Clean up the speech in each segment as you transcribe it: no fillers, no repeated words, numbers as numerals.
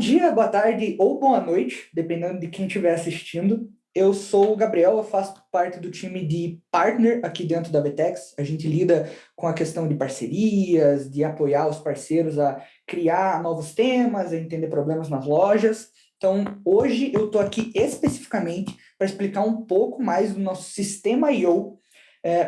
dia, boa tarde ou boa noite, dependendo de quem estiver assistindo. Eu sou o Gabriel, eu faço parte do time de partner aqui dentro da VTEX. A gente lida com a questão de parcerias, de apoiar os parceiros a criar novos temas, a entender problemas nas lojas. Então, hoje eu estou aqui especificamente para explicar um pouco mais do nosso sistema I/O,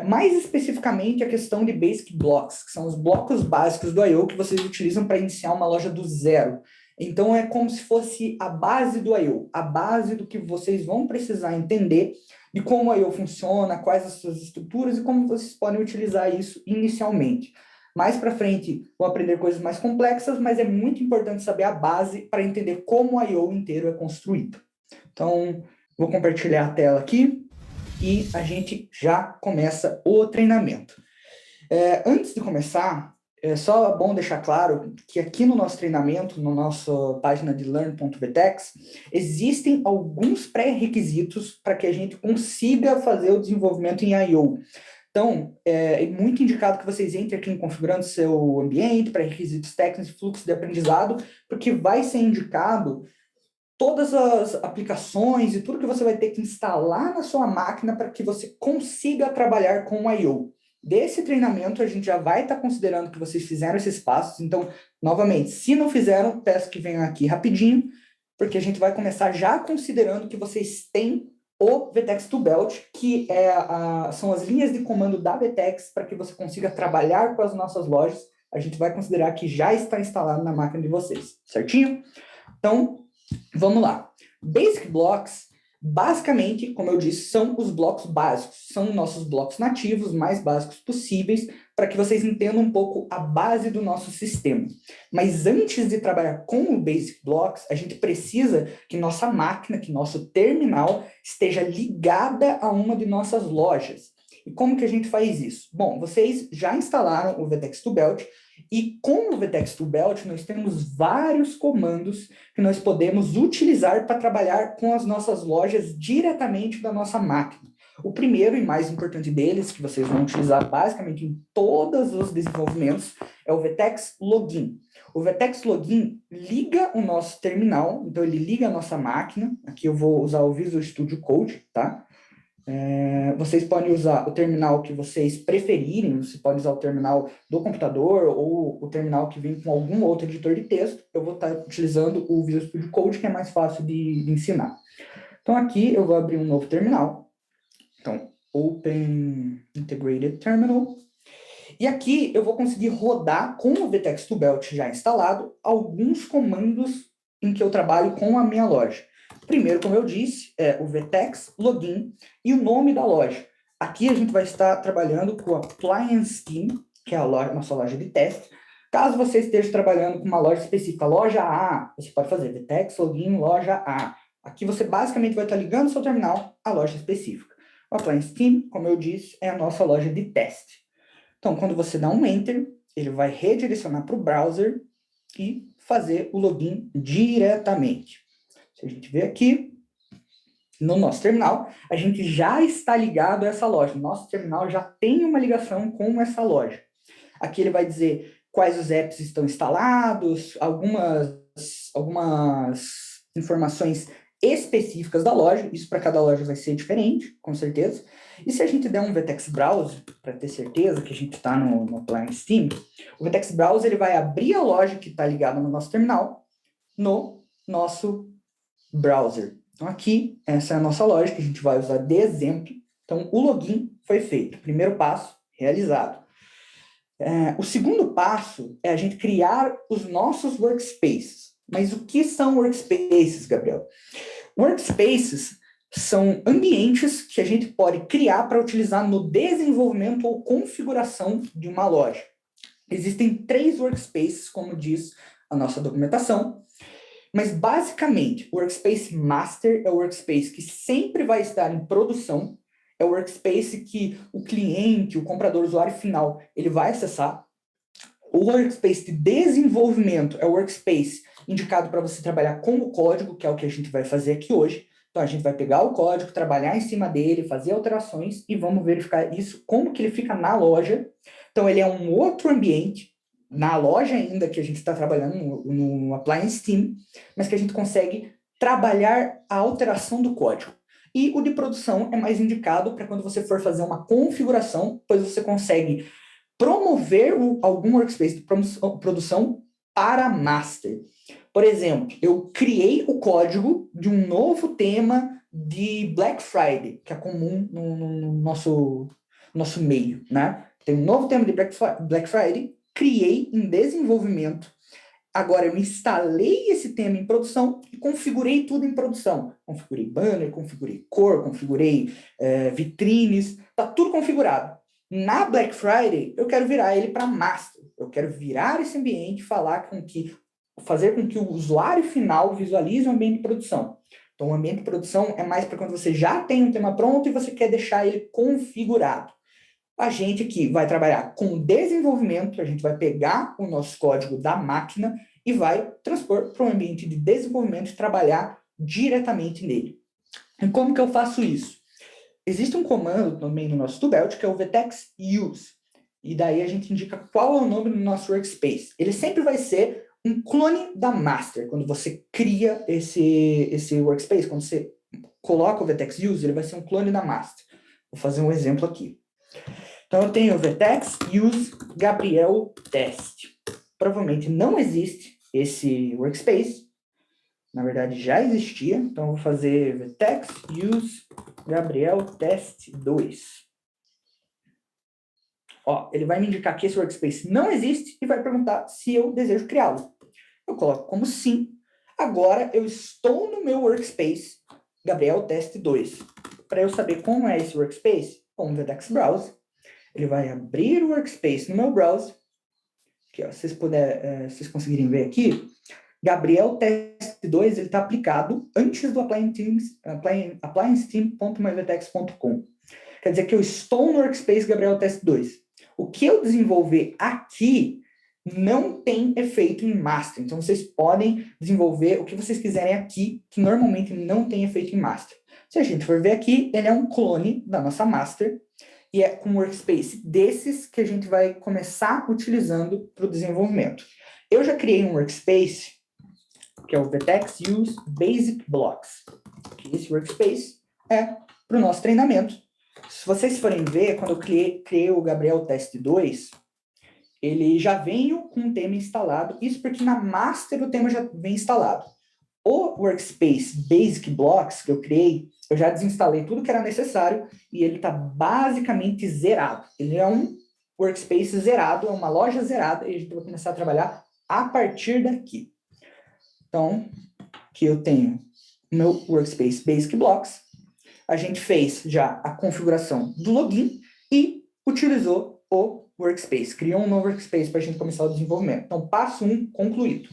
mais especificamente a questão de Basic Blocks, que são os blocos básicos do I/O que vocês utilizam para iniciar uma loja do zero. Então, é como se fosse a base do I/O, a base do que vocês vão precisar entender de como o I/O funciona, quais as suas estruturas e como vocês podem utilizar isso inicialmente. Mais para frente, vão aprender coisas mais complexas, mas é muito importante saber a base para entender como o I/O inteiro é construído. Então, vou compartilhar a tela aqui e a gente já começa o treinamento. Antes de começar, é só bom deixar claro que aqui no nosso treinamento, na nossa página de learn.vtex, existem alguns pré-requisitos para que a gente consiga fazer o desenvolvimento em I/O. Então, é muito indicado que vocês entrem aqui em configurando seu ambiente, pré-requisitos técnicos e fluxo de aprendizado, porque vai ser indicado todas as aplicações e tudo que você vai ter que instalar na sua máquina para que você consiga trabalhar com o I/O. Desse treinamento, a gente já vai estar considerando que vocês fizeram esses passos. Então, novamente, se não fizeram, peço que venham aqui rapidinho, porque a gente vai começar já considerando que vocês têm o VTEX to Belt, que são as linhas de comando da VTEX para que você consiga trabalhar com as nossas lojas. A gente vai considerar que já está instalado na máquina de vocês, certinho? Então, vamos lá. Basic Blocks, basicamente, como eu disse, são os blocos básicos. São nossos blocos nativos, mais básicos possíveis, para que vocês entendam um pouco a base do nosso sistema. Mas antes de trabalhar com o Basic Blocks, a gente precisa que nossa máquina, que nosso terminal, esteja ligada a uma de nossas lojas. E como que a gente faz isso? Bom, vocês já instalaram o VTEX to Belt, e com o VTEX to Belt, nós temos vários comandos que nós podemos utilizar para trabalhar com as nossas lojas diretamente da nossa máquina. O primeiro e mais importante deles, que vocês vão utilizar basicamente em todos os desenvolvimentos, é o VTEX Login. O VTEX Login liga o nosso terminal, então ele liga a nossa máquina. Aqui eu vou usar o Visual Studio Code, tá? Vocês podem usar o terminal que vocês preferirem, você pode usar o terminal do computador ou o terminal que vem com algum outro editor de texto. Eu vou estar utilizando o Visual Studio Code, que é mais fácil de ensinar. Então, aqui eu vou abrir um novo terminal. Então, Open Integrated Terminal. E aqui eu vou conseguir rodar com o VTEX to Belt já instalado alguns comandos em que eu trabalho com a minha loja. Primeiro, como eu disse, é o VTEX Login e o nome da loja. Aqui a gente vai estar trabalhando com o Appliance Team, que é a nossa loja de teste. Caso você esteja trabalhando com uma loja específica, loja A, você pode fazer VTEX Login loja A. Aqui você basicamente vai estar ligando o seu terminal à loja específica. O Appliance Team, como eu disse, é a nossa loja de teste. Então, quando você dá um Enter, ele vai redirecionar para o browser e fazer o login diretamente. Se a gente ver aqui, no nosso terminal, a gente já está ligado a essa loja. Nosso terminal já tem uma ligação com essa loja. Aqui ele vai dizer quais os apps estão instalados, algumas informações específicas da loja. Isso para cada loja vai ser diferente, com certeza. E se a gente der um VTEX Browser, para ter certeza que a gente está no Appliance Team, o VTEX Browser ele vai abrir a loja que está ligada no nosso terminal no nosso browser. Então, aqui, essa é a nossa loja que a gente vai usar de exemplo. Então, o login foi feito. Primeiro passo, realizado. O segundo passo é a gente criar os nossos workspaces. Mas o que são workspaces, Gabriel? Workspaces são ambientes que a gente pode criar para utilizar no desenvolvimento ou configuração de uma loja. Existem 3 workspaces, como diz a nossa documentação. Mas, basicamente, o Workspace Master é o Workspace que sempre vai estar em produção, é o Workspace que o cliente, o comprador, o usuário final, ele vai acessar. O Workspace de desenvolvimento é o Workspace indicado para você trabalhar com o código, que é o que a gente vai fazer aqui hoje. Então, a gente vai pegar o código, trabalhar em cima dele, fazer alterações e vamos verificar isso, como que ele fica na loja. Então, ele é um outro ambiente. na loja ainda, que a gente está trabalhando no Appliance Team, mas que a gente consegue trabalhar a alteração do código. E o de produção é mais indicado para quando você for fazer uma configuração, pois você consegue promover algum workspace de produção para master. Por exemplo, eu criei o código de um novo tema de Black Friday, que é comum no nosso meio, né? Tem um novo tema de Black Friday, criei em desenvolvimento. Agora eu instalei esse tema em produção e configurei tudo em produção. Configurei banner, configurei cor, configurei vitrines, tá tudo configurado. Na Black Friday, eu quero virar ele para master. Eu quero virar esse ambiente, fazer com que o usuário final visualize o ambiente de produção. Então, o ambiente de produção é mais para quando você já tem um tema pronto e você quer deixar ele configurado. A gente aqui vai trabalhar com desenvolvimento, a gente vai pegar o nosso código da máquina e vai transpor para um ambiente de desenvolvimento e trabalhar diretamente nele. E como que eu faço isso? Existe um comando também no nosso tubelt que é o vtex use. E daí a gente indica qual é o nome do nosso workspace. Ele sempre vai ser um clone da master. Quando você cria esse workspace, quando você coloca o vtex use, ele vai ser um clone da master. Vou fazer um exemplo aqui. Então, eu tenho o vtex use Gabriel test. Provavelmente não existe esse workspace. Na verdade, já existia. Então, eu vou fazer vtex use Gabriel test 2. Ó, ele vai me indicar que esse workspace não existe e vai perguntar se eu desejo criá-lo. Eu coloco como sim. Agora, eu estou no meu workspace Gabriel test 2. Para eu saber como é esse workspace, com o vtex browse, ele vai abrir o workspace no meu browser, que ó, se vocês conseguirem ver aqui, Gabriel Test 2 está aplicado antes do applianceteam.myvtex.com. Quer dizer que eu estou no workspace Gabriel Test 2. O que eu desenvolver aqui não tem efeito em master. Então, vocês podem desenvolver o que vocês quiserem aqui, que normalmente não tem efeito em master. Se a gente for ver aqui, ele é um clone da nossa master, e é com um workspace desses que a gente vai começar utilizando para o desenvolvimento. Eu já criei um workspace, que é o vtex use basic blocks. Que esse workspace é para o nosso treinamento. Se vocês forem ver, quando eu criei o Gabriel Test 2, ele já veio com um tema instalado. Isso porque na master o tema já vem instalado. O workspace Basic Blocks que eu criei, eu já desinstalei tudo que era necessário e ele está basicamente zerado. Ele é um workspace zerado, é uma loja zerada e a gente vai começar a trabalhar a partir daqui. Então, aqui eu tenho o meu workspace Basic Blocks. A gente fez já a configuração do login e utilizou o workspace. Criou um novo workspace para a gente começar o desenvolvimento. Então, passo 1 concluído.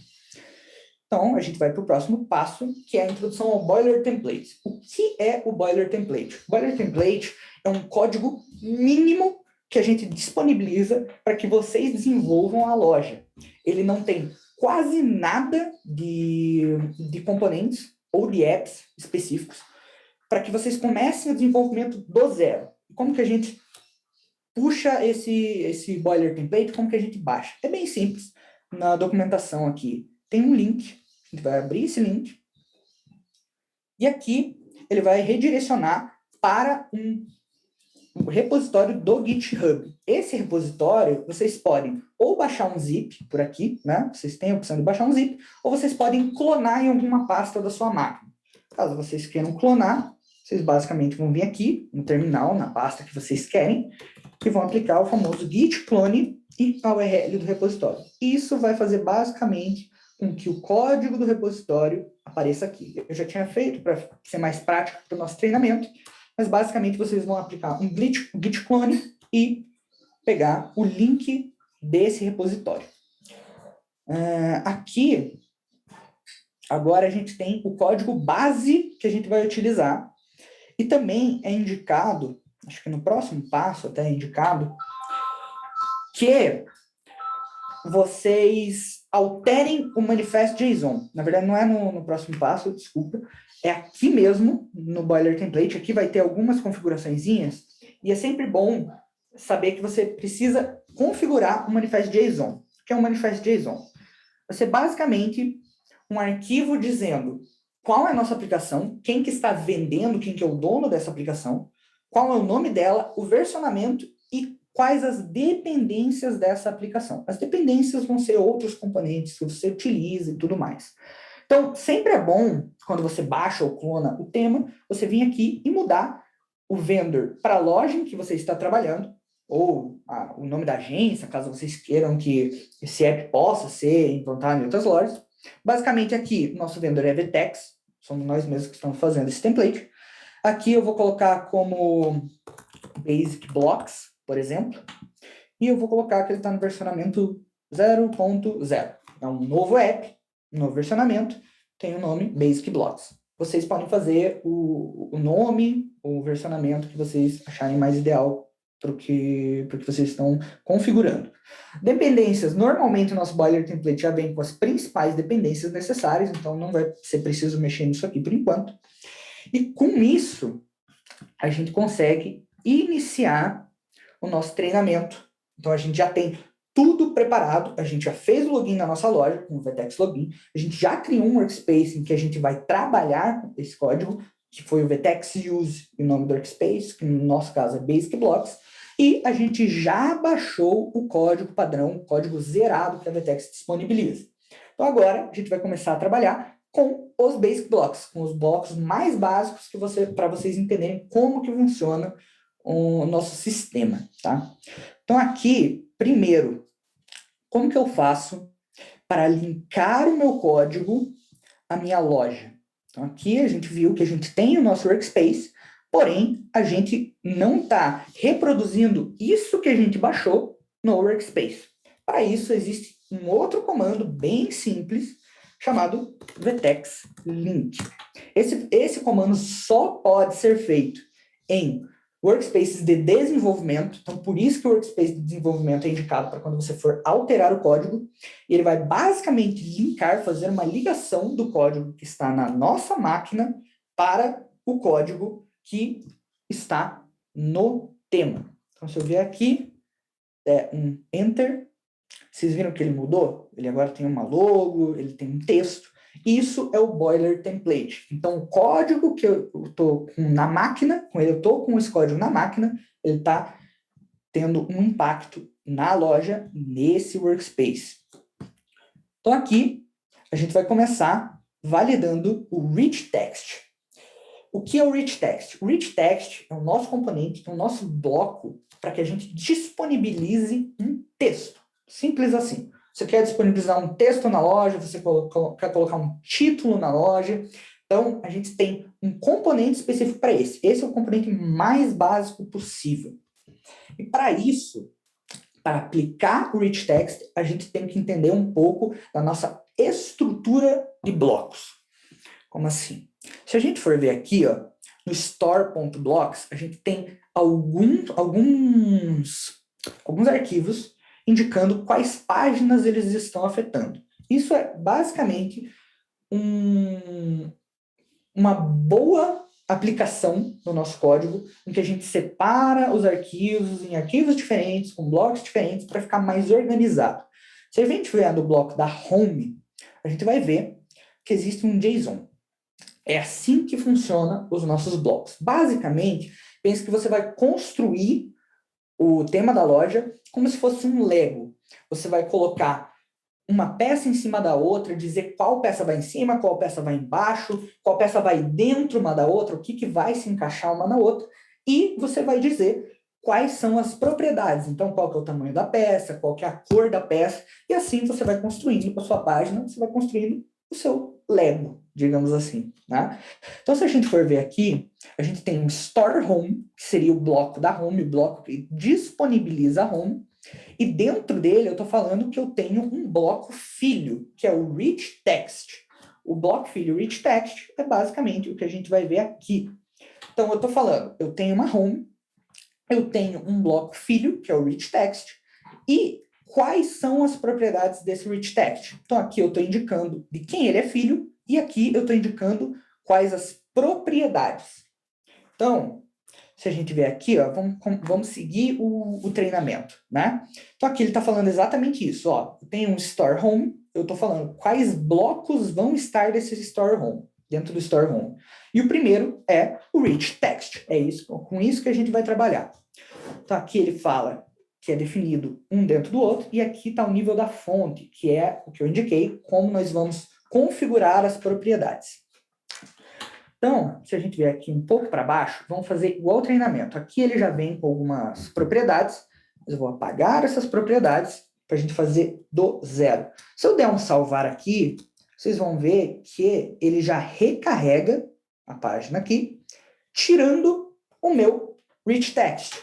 Então, a gente vai para o próximo passo, que é a introdução ao Boiler Template. O que é o Boiler Template? O Boiler Template é um código mínimo que a gente disponibiliza para que vocês desenvolvam a loja. Ele não tem quase nada de componentes ou de apps específicos para que vocês comecem o desenvolvimento do zero. Como que a gente puxa esse Boiler Template? Como que a gente baixa? É bem simples. Na documentação aqui tem um link. A gente vai abrir esse link. E aqui ele vai redirecionar para um repositório do GitHub. Esse repositório, vocês podem ou baixar um zip por aqui, né? Vocês têm a opção de baixar um zip, ou vocês podem clonar em alguma pasta da sua máquina. Caso vocês queiram clonar, vocês basicamente vão vir aqui no terminal, na pasta que vocês querem, e vão aplicar o famoso git clone e a URL do repositório. Isso vai fazer basicamente com que o código do repositório apareça aqui. Eu já tinha feito para ser mais prático para o nosso treinamento, mas basicamente vocês vão aplicar um git clone e pegar o link desse repositório. Aqui, agora a gente tem o código base que a gente vai utilizar e também é indicado, acho que no próximo passo até é indicado, que vocês alterem o manifesto JSON. Na verdade, não é no próximo passo, desculpa. É aqui mesmo, no Boiler Template. Aqui vai ter algumas configuraçõezinhas. E é sempre bom saber que você precisa configurar o manifesto JSON. que é um manifest.json? Vai ser basicamente um arquivo dizendo qual é a nossa aplicação, quem que está vendendo, quem que é o dono dessa aplicação, qual é o nome dela, o versionamento e quais as dependências dessa aplicação. As dependências vão ser outros componentes que você utiliza e tudo mais. Então, sempre é bom, quando você baixa ou clona o tema, você vir aqui e mudar o vendor para a loja em que você está trabalhando, ou o nome da agência, caso vocês queiram que esse app possa ser implantado em outras lojas. Basicamente, aqui, nosso vendor é VTEX, somos nós mesmos que estamos fazendo esse template. Aqui eu vou colocar como Basic Blocks, por exemplo, e eu vou colocar que ele está no versionamento 0.0. É um novo app, um novo versionamento, tem o nome Basic Blocks. Vocês podem fazer o nome, o versionamento que vocês acharem mais ideal para o que vocês estão configurando. Dependências, normalmente o nosso boiler template já vem com as principais dependências necessárias, então não vai ser preciso mexer nisso aqui por enquanto. E com isso, a gente consegue iniciar o nosso treinamento. Então, a gente já tem tudo preparado, a gente já fez o login na nossa loja, com o VTEX Login, a gente já criou um workspace em que a gente vai trabalhar com esse código, que foi o VTEX Use, o nome do workspace, que no nosso caso é Basic Blocks, e a gente já baixou o código padrão, o código zerado que a VTEX disponibiliza. Então, agora, a gente vai começar a trabalhar com os Basic Blocks, com os blocos mais básicos para vocês entenderem como que funciona o nosso sistema, tá? Então, aqui, primeiro, como que eu faço para linkar o meu código à minha loja? Então, aqui a gente viu que a gente tem o nosso workspace, porém, a gente não está reproduzindo isso que a gente baixou no workspace. Para isso, existe um outro comando bem simples, chamado VTEX Link. Esse comando só pode ser feito em workspaces de desenvolvimento, então por isso que o workspace de desenvolvimento é indicado para quando você for alterar o código, e ele vai basicamente linkar, fazer uma ligação do código que está na nossa máquina para o código que está no tema. Então, se eu vier aqui, um Enter, vocês viram que ele mudou? Ele agora tem uma logo, ele tem um texto. Isso é o Boiler Template. Então, o código que eu estou na máquina, eu estou com esse código na máquina, ele está tendo um impacto na loja, nesse workspace. Então, aqui, a gente vai começar validando o Rich Text. O que é o Rich Text? O Rich Text é o nosso componente, é o nosso bloco para que a gente disponibilize um texto. Simples assim. Você quer disponibilizar um texto na loja, você quer colocar um título na loja. Então, a gente tem um componente específico para esse. Esse é o componente mais básico possível. E para isso, para aplicar o Rich Text, a gente tem que entender um pouco da nossa estrutura de blocos. Como assim? Se a gente for ver aqui, ó, no store.blocks, a gente tem alguns arquivos indicando quais páginas eles estão afetando. Isso é basicamente uma boa aplicação no nosso código, em que a gente separa os arquivos em arquivos diferentes, com blocos diferentes, para ficar mais organizado. Se a gente vier no bloco da home, a gente vai ver que existe um JSON. É assim que funcionam os nossos blocos. Basicamente, pense que você vai construir o tema da loja como se fosse um Lego. Você vai colocar uma peça em cima da outra, dizer qual peça vai em cima, qual peça vai embaixo, qual peça vai dentro uma da outra, o que vai se encaixar uma na outra, e você vai dizer quais são as propriedades. Então, qual que é o tamanho da peça, qual que é a cor da peça, e assim você vai construindo para sua página, você vai construindo o seu Lego, digamos assim, né? Então, se a gente for ver aqui, a gente tem um Store Home, que seria o bloco da home, o bloco que disponibiliza a home, e dentro dele eu estou falando que eu tenho um bloco filho, que é o Rich Text. O bloco filho Rich Text é basicamente o que a gente vai ver aqui. Então, eu estou falando, eu tenho uma home, eu tenho um bloco filho, que é o Rich Text, e quais são as propriedades desse Rich Text? Então, aqui eu estou indicando de quem ele é filho, e aqui eu estou indicando quais as propriedades. Então, se a gente ver aqui, ó, vamos seguir o treinamento, né? Então aqui ele está falando exatamente isso, ó. Tem um store home, eu estou falando quais blocos vão estar desse store home, dentro do store home. E o primeiro é o rich text, é isso, com isso que a gente vai trabalhar. Então aqui ele fala que é definido um dentro do outro, e aqui está o nível da fonte, que é o que eu indiquei, como nós vamos configurar as propriedades. Então, se a gente vier aqui um pouco para baixo, vamos fazer igual ao treinamento. Aqui ele já vem com algumas propriedades, mas eu vou apagar essas propriedades para a gente fazer do zero. Se eu der um salvar aqui, vocês vão ver que ele já recarrega a página aqui, tirando o meu rich text.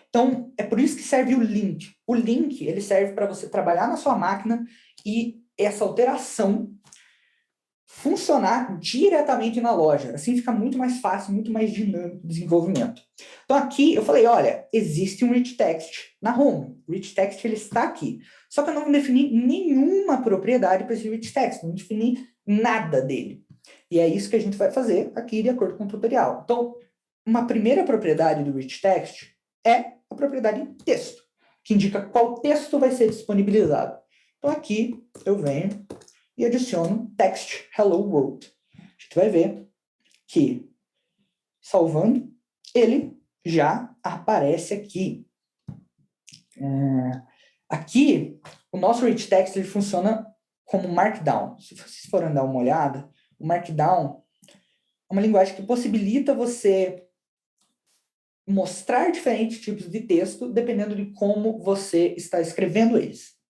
Então, é por isso que serve o link. O link, ele serve para você trabalhar na sua máquina e essa alteração funcionar diretamente na loja. Assim fica muito mais fácil, muito mais dinâmico o desenvolvimento. Então aqui eu falei, olha, existe um rich text na home. O rich text ele está aqui. Só que eu não defini nenhuma propriedade para esse rich text, não defini nada dele. E é isso que a gente vai fazer aqui de acordo com o tutorial. Então, uma primeira propriedade do rich text é a propriedade texto, que indica qual texto vai ser disponibilizado. Então aqui eu venho e adiciono text hello world. A gente vai ver que, salvando, ele já aparece aqui. Aqui, o nosso rich text ele funciona como Markdown. Se vocês forem dar uma olhada, o Markdown é uma linguagem que possibilita você mostrar diferentes tipos de texto dependendo de como você está escrevendo eles.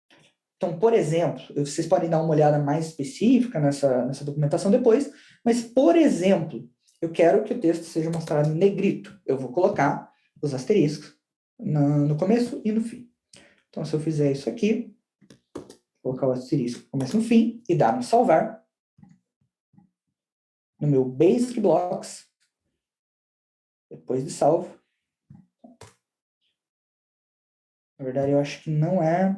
Então, por exemplo, vocês podem dar uma olhada mais específica nessa documentação depois, mas, por exemplo, eu quero que o texto seja mostrado em negrito. Eu vou colocar os asteriscos no começo e no fim. Então, se eu fizer isso aqui, vou colocar o asterisco no começo e no fim, e dar um salvar, no meu Basic Blocks, depois de salvo. Na verdade, eu acho que não é...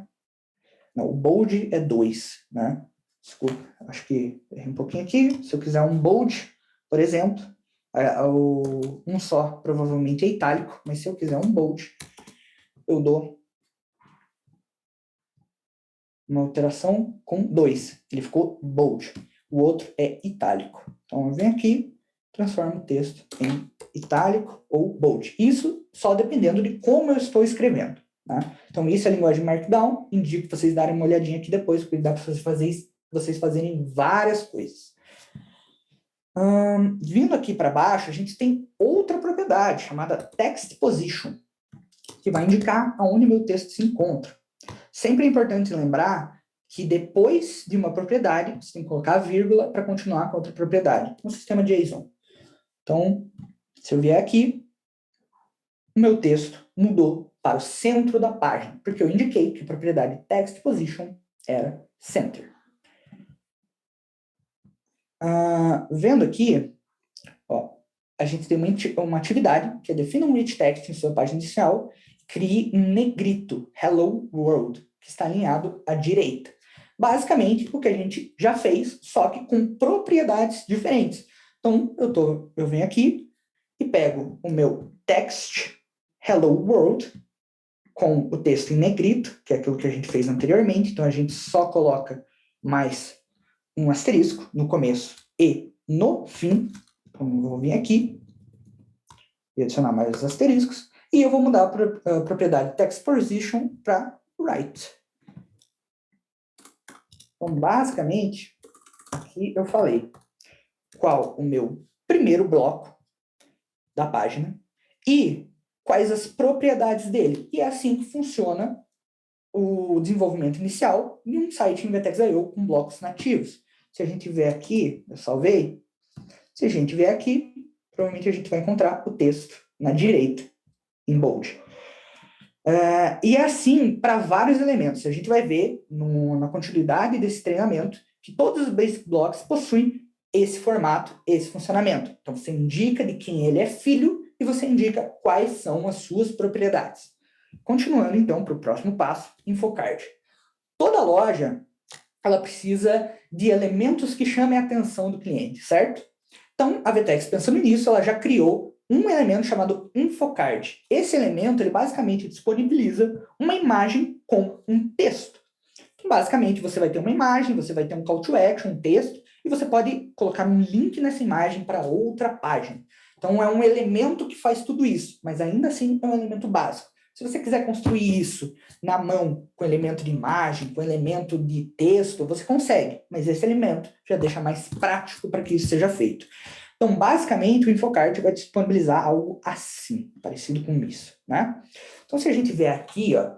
Não, o bold é 2, né? Desculpa, acho que errei um pouquinho aqui. Se eu quiser um bold, por exemplo, um só provavelmente é itálico, mas se eu quiser um bold, eu dou uma alteração com 2. Ele ficou bold. O outro é itálico. Então eu venho aqui, transformo o texto em itálico ou bold. Isso só dependendo de como eu estou escrevendo. Tá? Então, isso é a linguagem Markdown. Indico para vocês darem uma olhadinha aqui depois, porque dá para vocês fazerem várias coisas. Vindo aqui para baixo, a gente tem outra propriedade, chamada Text Position, que vai indicar aonde meu texto se encontra. Sempre é importante lembrar que depois de uma propriedade, você tem que colocar a vírgula para continuar com outra propriedade, no sistema JSON. Então, se eu vier aqui, o meu texto mudou para o centro da página, porque eu indiquei que a propriedade text position era center. Vendo aqui, ó, a gente tem uma atividade que é defina um rich text em sua página inicial, crie em negrito hello world, que está alinhado à direita. Basicamente, o que a gente já fez, só que com propriedades diferentes. Então, eu venho aqui e pego o meu text hello world, com o texto em negrito, que é aquilo que a gente fez anteriormente. Então, a gente só coloca mais um asterisco no começo e no fim. Então, eu vou vir aqui e adicionar mais os asteriscos. E eu vou mudar a propriedade text position para right. Então, basicamente, aqui eu falei qual o meu primeiro bloco da página e quais as propriedades dele. E é assim que funciona o desenvolvimento inicial em um site em Vertex.io com blocos nativos. Se a gente vier aqui, eu salvei, se a gente vier aqui, provavelmente a gente vai encontrar o texto na direita, em bold. E é assim para vários elementos. A gente vai ver na continuidade desse treinamento que todos os Basic Blocks possuem esse formato, esse funcionamento. Então, você indica de quem ele é filho e você indica quais são as suas propriedades. Continuando, então, para o próximo passo, InfoCard. Toda loja, ela precisa de elementos que chamem a atenção do cliente, certo? Então, a Vertex, pensando nisso, ela já criou um elemento chamado InfoCard. Esse elemento, ele basicamente disponibiliza uma imagem com um texto. Então, basicamente, você vai ter uma imagem, você vai ter um call to action, um texto, e você pode colocar um link nessa imagem para outra página. Então, é um elemento que faz tudo isso, mas ainda assim é um elemento básico. Se você quiser construir isso na mão, com elemento de imagem, com elemento de texto, você consegue, mas esse elemento já deixa mais prático para que isso seja feito. Então, basicamente, o InfoCard vai disponibilizar algo assim, parecido com isso, né? Então, se a gente vier aqui, ó,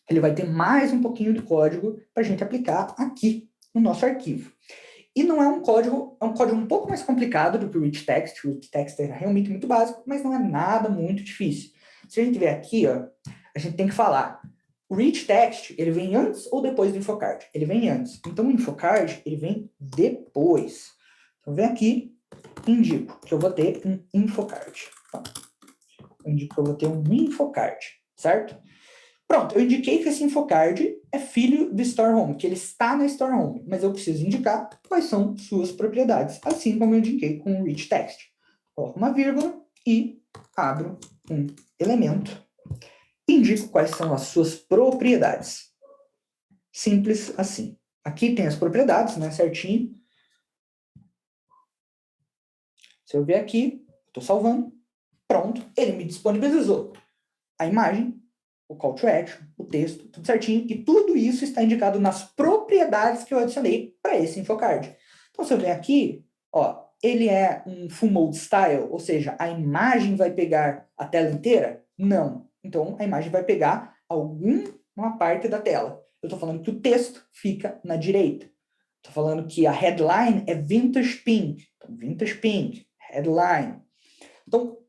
ele vai ter mais um pouquinho de código para a gente aplicar aqui no nosso arquivo. E não é um código, é um código um pouco mais complicado do que o Rich Text. O Rich Text é realmente muito básico, mas não é nada muito difícil. Se a gente vier aqui, ó, a gente tem que falar. O Rich Text, ele vem antes ou depois do InfoCard? Ele vem antes. Então, o InfoCard, ele vem depois. Então, vem aqui, indico que eu vou ter um InfoCard. Então, eu indico que eu vou ter um InfoCard, certo? Pronto, eu indiquei que esse InfoCard é filho do Store Home, que ele está na Store Home, mas eu preciso indicar quais são suas propriedades, assim como eu indiquei com o Rich Text. Coloco uma vírgula e abro um elemento. Indico quais são as suas propriedades. Simples assim. Aqui tem as propriedades, né, certinho. Se eu ver aqui, estou salvando, pronto, ele me disponibilizou a imagem, o call to action, o texto, tudo certinho, e tudo isso está indicado nas propriedades que eu adicionei para esse InfoCard. Então, se eu ver aqui, ó, ele é um full mode style, ou seja, a imagem vai pegar a tela inteira? Não. Então, a imagem vai pegar alguma parte da tela. Eu estou falando que o texto fica na direita. Estou falando que a headline é vintage pink. Então, vintage pink, headline. Então,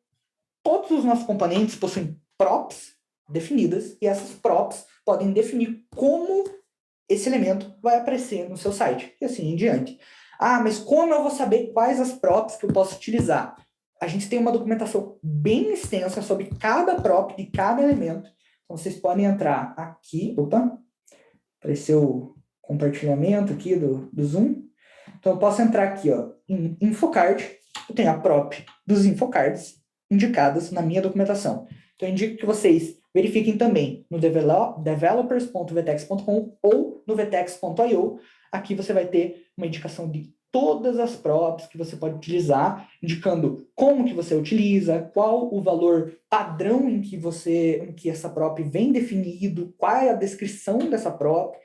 todos os nossos componentes possuem props definidas, e essas props podem definir como esse elemento vai aparecer no seu site, e assim em diante. Ah, mas como eu vou saber quais as props que eu posso utilizar? A gente tem uma documentação bem extensa sobre cada prop de cada elemento. Então, vocês podem entrar aqui. Opa, apareceu o compartilhamento aqui do Zoom. Então, eu posso entrar aqui, ó, em InfoCard. Eu tenho a prop dos InfoCards indicadas na minha documentação. Então, eu indico que vocês verifiquem também no developers.vtex.com ou no vtex.io. Aqui você vai ter uma indicação de todas as props que você pode utilizar, indicando como que você utiliza, qual o valor padrão em que essa prop vem definido, qual é a descrição dessa prop.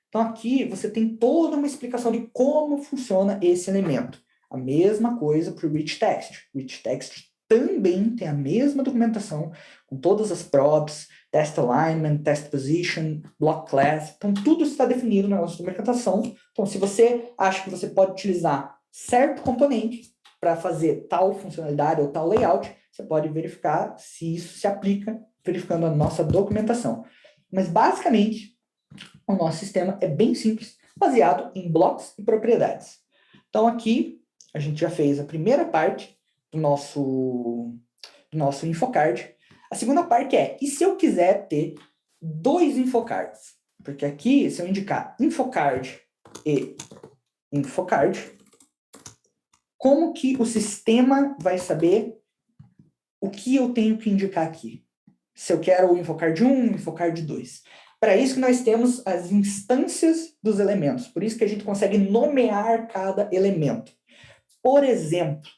Então, aqui você tem toda uma explicação de como funciona esse elemento. A mesma coisa para o Rich Text. O Rich Text também tem a mesma documentação, com todas as props, test alignment, test position, block class. Então, tudo está definido na nossa documentação. Então, se você acha que você pode utilizar certo componente para fazer tal funcionalidade ou tal layout, você pode verificar se isso se aplica, verificando a nossa documentação. Mas, basicamente, o nosso sistema é bem simples, baseado em blocos e propriedades. Então, aqui, a gente já fez a primeira parte do nosso InfoCard. A segunda parte é, e se eu quiser ter dois InfoCards? Porque aqui, se eu indicar InfoCard e InfoCard, como que o sistema vai saber o que eu tenho que indicar aqui? Se eu quero o InfoCard 1, o InfoCard 2. Para isso que nós temos as instâncias dos elementos. Por isso que a gente consegue nomear cada elemento. Por exemplo,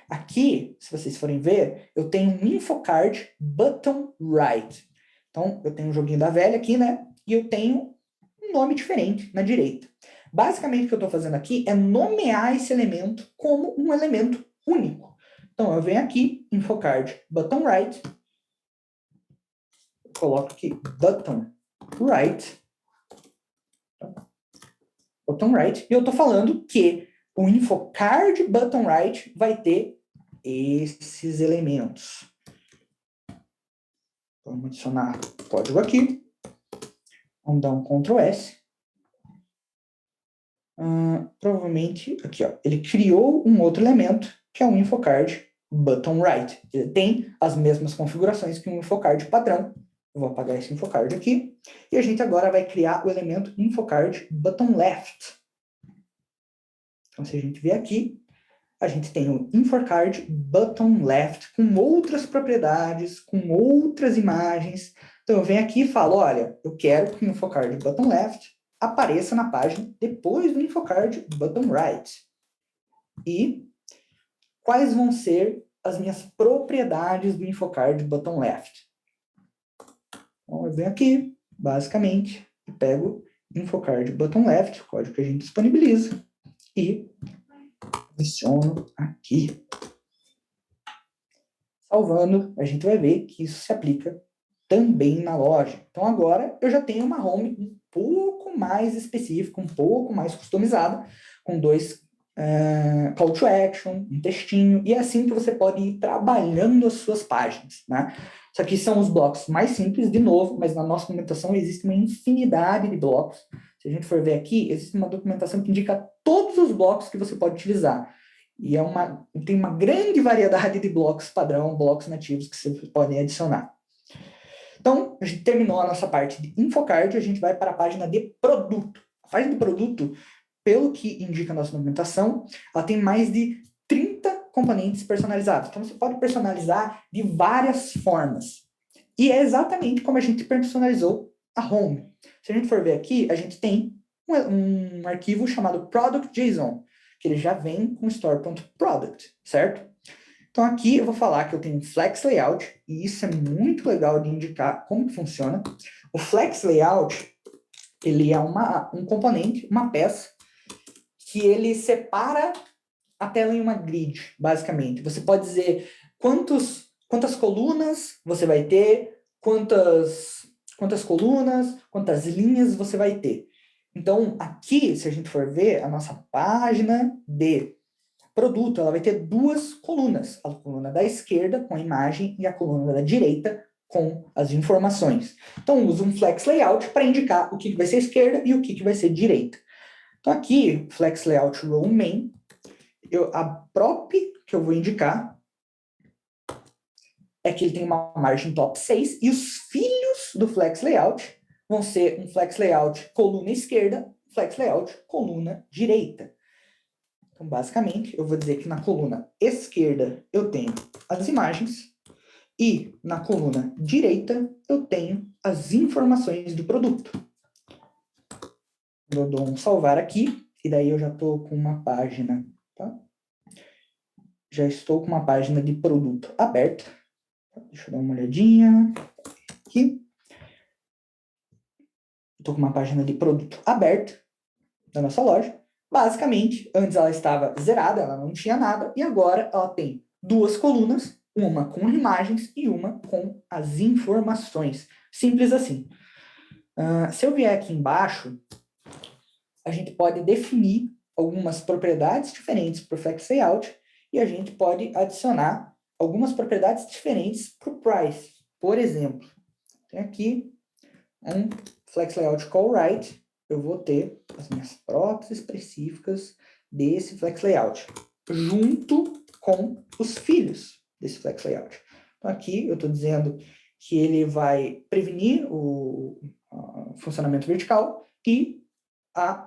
aqui, se vocês forem ver, eu tenho um InfoCard button right. Então, eu tenho um joguinho da velha aqui, né? E eu tenho um nome diferente na direita. Basicamente, o que eu estou fazendo aqui é nomear esse elemento como um elemento único. Então, eu venho aqui, InfoCard button right, coloco aqui button right, e eu estou falando que o InfoCard button right vai ter esses elementos. Vamos adicionar código aqui. Vamos dar um Ctrl S. Provavelmente, aqui, ó, ele criou um outro elemento, que é um InfoCard button right. Ele tem as mesmas configurações que um InfoCard padrão. Eu vou apagar esse InfoCard aqui. E a gente agora vai criar o elemento InfoCard button left. Então, se a gente vier aqui, a gente tem o InfoCard Button Left com outras propriedades, com outras imagens. Então eu venho aqui e falo, olha, eu quero que o InfoCard Button Left apareça na página depois do InfoCard Button Right. E quais vão ser as minhas propriedades do InfoCard Button Left? Então eu venho aqui, basicamente, e pego InfoCard Button Left, o código que a gente disponibiliza, e adiciono aqui. Salvando, a gente vai ver que isso se aplica também na loja. Então agora eu já tenho uma home um pouco mais específica, um pouco mais customizada, com dois call to action, um textinho, e é assim que você pode ir trabalhando as suas páginas, né? Isso aqui são os blocos mais simples, de novo, mas na nossa documentação existe uma infinidade de blocos. Se a gente for ver aqui, existe uma documentação que indica todos os blocos que você pode utilizar. E tem uma grande variedade de blocos padrão, blocos nativos que você pode adicionar. Então, a gente terminou a nossa parte de InfoCard, a gente vai para a página de produto. A página de produto, pelo que indica a nossa documentação, ela tem mais de 30 componentes personalizados. Então, você pode personalizar de várias formas. E é exatamente como a gente personalizou a home. Se a gente for ver aqui, a gente tem um arquivo chamado product.json, que ele já vem com store.product, certo? Então aqui eu vou falar que eu tenho um Flex Layout, e isso é muito legal de indicar como que funciona. O Flex Layout, ele é um componente, uma peça, que ele separa a tela em uma grid, basicamente. Você pode dizer quantas colunas você vai ter, quantas colunas, quantas linhas você vai ter. Então, aqui, se a gente for ver, a nossa página de produto, ela vai ter duas colunas. A coluna da esquerda com a imagem e a coluna da direita com as informações. Então, uso um Flex Layout para indicar o que vai ser esquerda e o que vai ser direita. Então, aqui, Flex Layout Row Main, a prop que eu vou indicar é que ele tem uma margem top 6 e os filhos do Flex Layout vão ser um Flex Layout coluna esquerda, Flex Layout coluna direita. Então, basicamente, eu vou dizer que na coluna esquerda eu tenho as imagens e na coluna direita eu tenho as informações do produto. Eu dou um salvar aqui e daí eu já estou com uma página, tá? Já estou com uma página de produto aberta. Deixa eu dar uma olhadinha aqui. Estou com uma página de produto aberta da nossa loja. Basicamente, antes ela estava zerada, ela não tinha nada, e agora ela tem duas colunas, uma com imagens e uma com as informações. Simples assim. Se eu vier aqui embaixo, a gente pode definir algumas propriedades diferentes para o Flex Layout e a gente pode adicionar algumas propriedades diferentes para o Price. Por exemplo, tem aqui um Flex Layout Call Right, eu vou ter as minhas props específicas desse Flex Layout, junto com os filhos desse Flex Layout. Então aqui eu estou dizendo que ele vai prevenir o funcionamento vertical e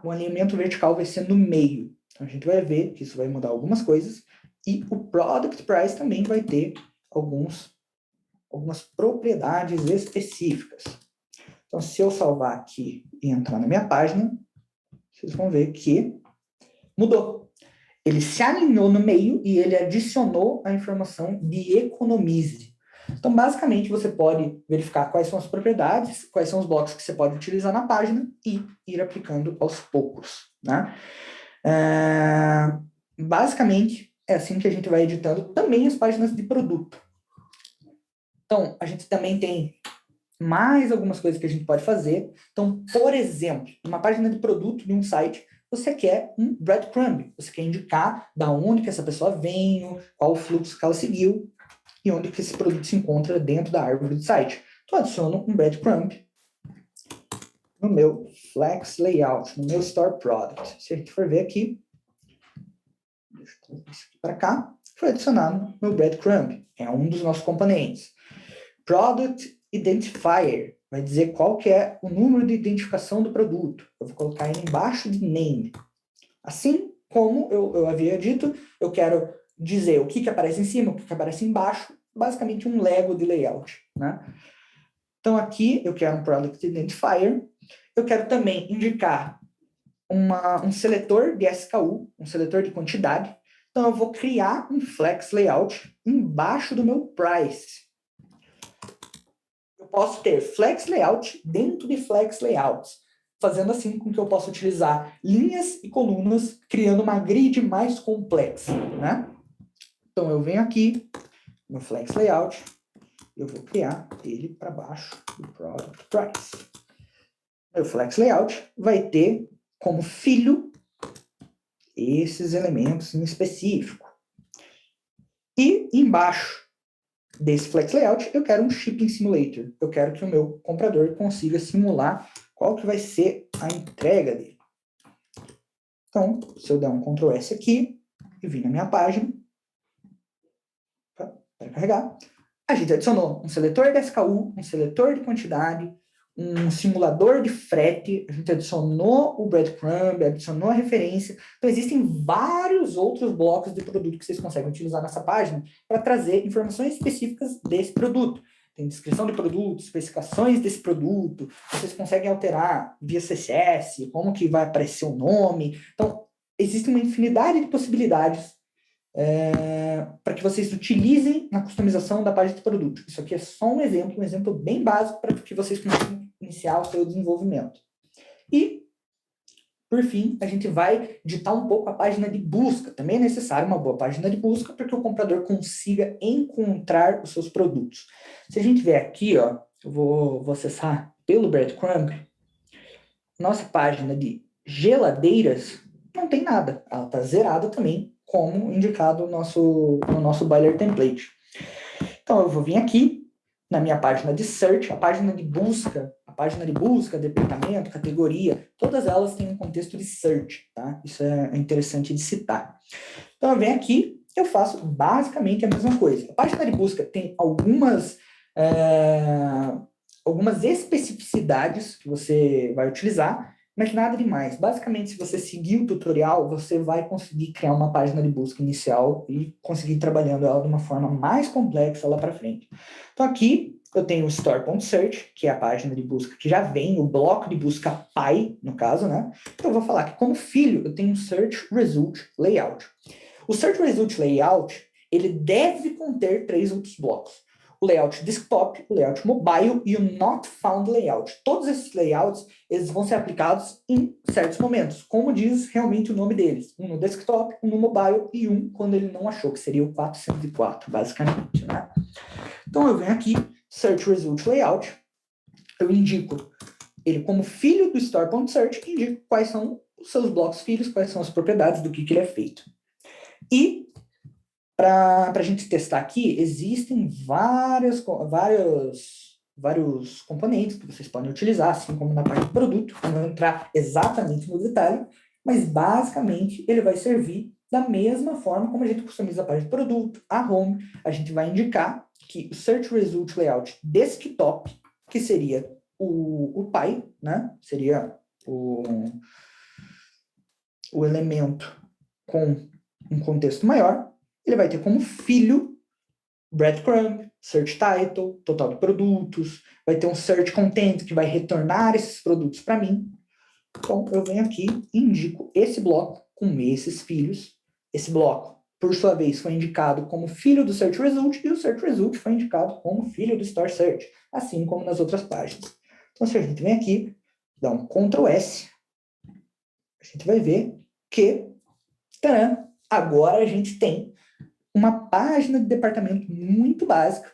o alinhamento vertical vai ser no meio. Então a gente vai ver que isso vai mudar algumas coisas e o Product Price também vai ter algumas propriedades específicas. Então, se eu salvar aqui e entrar na minha página, vocês vão ver que mudou. Ele se alinhou no meio e ele adicionou a informação de economize. Então, basicamente, você pode verificar quais são as propriedades, quais são os blocos que você pode utilizar na página e ir aplicando aos poucos, né? Basicamente, é assim que a gente vai editando também as páginas de produto. Então, a gente também tem mais algumas coisas que a gente pode fazer. Então, por exemplo, numa página de produto de um site, você quer um breadcrumb. Você quer indicar da onde que essa pessoa veio, qual o fluxo que ela seguiu e onde que esse produto se encontra dentro da árvore do site. Então, adiciono um breadcrumb no meu Flex Layout, no meu Store Product. Se a gente for ver aqui, deixa eu trazer isso aqui para cá, foi adicionado meu breadcrumb. É um dos nossos componentes. Product Identifier vai dizer qual que é o número de identificação do produto. Eu vou colocar ele embaixo de name. Assim, como eu havia dito, eu quero dizer o que aparece em cima, o que aparece embaixo, basicamente um Lego de layout, né? Então, aqui eu quero um Product Identifier, eu quero também indicar um seletor de SKU, um seletor de quantidade. Então, eu vou criar um Flex Layout embaixo do meu Price. Eu posso ter Flex Layout dentro de Flex Layouts, fazendo assim com que eu possa utilizar linhas e colunas, criando uma grid mais complexa, né? Então, eu venho aqui no Flex Layout, eu vou criar ele para baixo do Product Price. O Flex Layout vai ter como filho esses elementos em específico. E embaixo desse Flex Layout, eu quero um Shipping Simulator. Eu quero que o meu comprador consiga simular qual que vai ser a entrega dele. Então, se eu der um Ctrl S aqui e vir na minha página, para carregar, a gente adicionou um seletor de SKU, um seletor de quantidade, um simulador de frete, a gente adicionou o breadcrumb, adicionou a referência. Então, existem vários outros blocos de produto que vocês conseguem utilizar nessa página para trazer informações específicas desse produto. Tem descrição de produto, especificações desse produto, vocês conseguem alterar via CSS, como que vai aparecer o nome. Então, existe uma infinidade de possibilidades para que vocês utilizem na customização da página de produto. Isso aqui é só um exemplo bem básico para que vocês consigam iniciar o seu desenvolvimento. E, por fim, a gente vai digitar um pouco a página de busca. Também é necessário uma boa página de busca para que o comprador consiga encontrar os seus produtos. Se a gente vier aqui, ó, eu vou acessar pelo breadcrumb, nossa página de geladeiras não tem nada. Ela está zerada também, como indicado no nosso Buyer Template. Então, eu vou vir aqui na minha página de search, a página de busca, departamento, categoria, todas elas têm um contexto de search, tá? Isso é interessante de citar. Então, eu venho aqui, eu faço basicamente a mesma coisa. A página de busca tem algumas especificidades que você vai utilizar, mas nada demais. Basicamente, se você seguir o tutorial, você vai conseguir criar uma página de busca inicial e conseguir ir trabalhando ela de uma forma mais complexa lá para frente. Então, aqui eu tenho o store.search, que é a página de busca que já vem, o bloco de busca pai, no caso, né? Então, eu vou falar que como filho, eu tenho o Search Result Layout. O Search Result Layout, ele deve conter 3 outros blocos. O layout desktop, o layout mobile e o not found layout. Todos esses layouts, eles vão ser aplicados em certos momentos, como diz realmente o nome deles. Um no desktop, um no mobile e um quando ele não achou, que seria o 404, basicamente, né? Então, eu venho aqui, Search Result Layout, eu indico ele como filho do store.search e indico quais são os seus blocos filhos, quais são as propriedades do que ele é feito. E para a gente testar aqui, existem vários componentes que vocês podem utilizar, assim como na parte do produto. Não vou entrar exatamente no detalhe, mas basicamente ele vai servir da mesma forma como a gente customiza a página de produto, a home. A gente vai indicar que o Search Result Layout Desktop, que seria o pai, né? Seria o elemento com um contexto maior. Ele vai ter como filho breadcrumb, search title, total de produtos, vai ter um search content que vai retornar esses produtos para mim. Então, eu venho aqui e indico esse bloco com esses filhos. Esse bloco, por sua vez, foi indicado como filho do search result e o search result foi indicado como filho do store search, assim como nas outras páginas. Então, se a gente vem aqui, dá um Ctrl S, a gente vai ver que, tcharam, agora a gente tem uma página de departamento muito básica,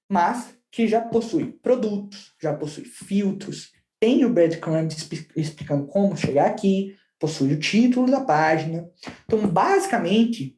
mas que já possui produtos, já possui filtros, tem o breadcrumb explicando como chegar aqui, possui o título da página. Então, basicamente,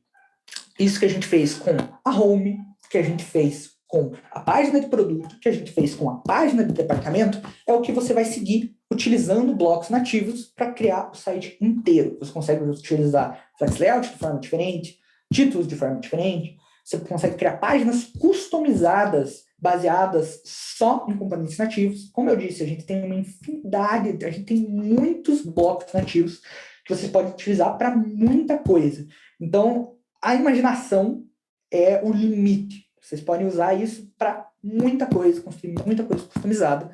isso que a gente fez com a home, que a gente fez com a página de produto, que a gente fez com a página de departamento, é o que você vai seguir utilizando blocos nativos para criar o site inteiro. Você consegue utilizar Flex Layout de forma diferente, títulos de forma diferente, você consegue criar páginas customizadas, baseadas só em componentes nativos. Como eu disse, a gente tem uma infinidade, a gente tem muitos blocos nativos que vocês podem utilizar para muita coisa. Então, a imaginação é o limite. Vocês podem usar isso para muita coisa, construir muita coisa customizada.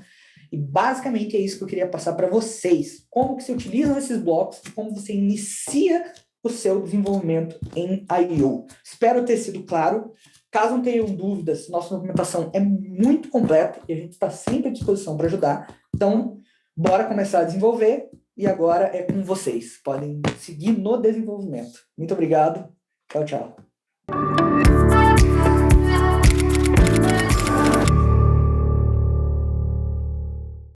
E basicamente é isso que eu queria passar para vocês. Como que se utilizam esses blocos e como você inicia o seu desenvolvimento em I/O. Espero ter sido claro. Caso não tenham dúvidas, nossa documentação é muito completa e a gente está sempre à disposição para ajudar. Então, bora começar a desenvolver e agora é com vocês. Podem seguir no desenvolvimento. Muito obrigado. Tchau, tchau.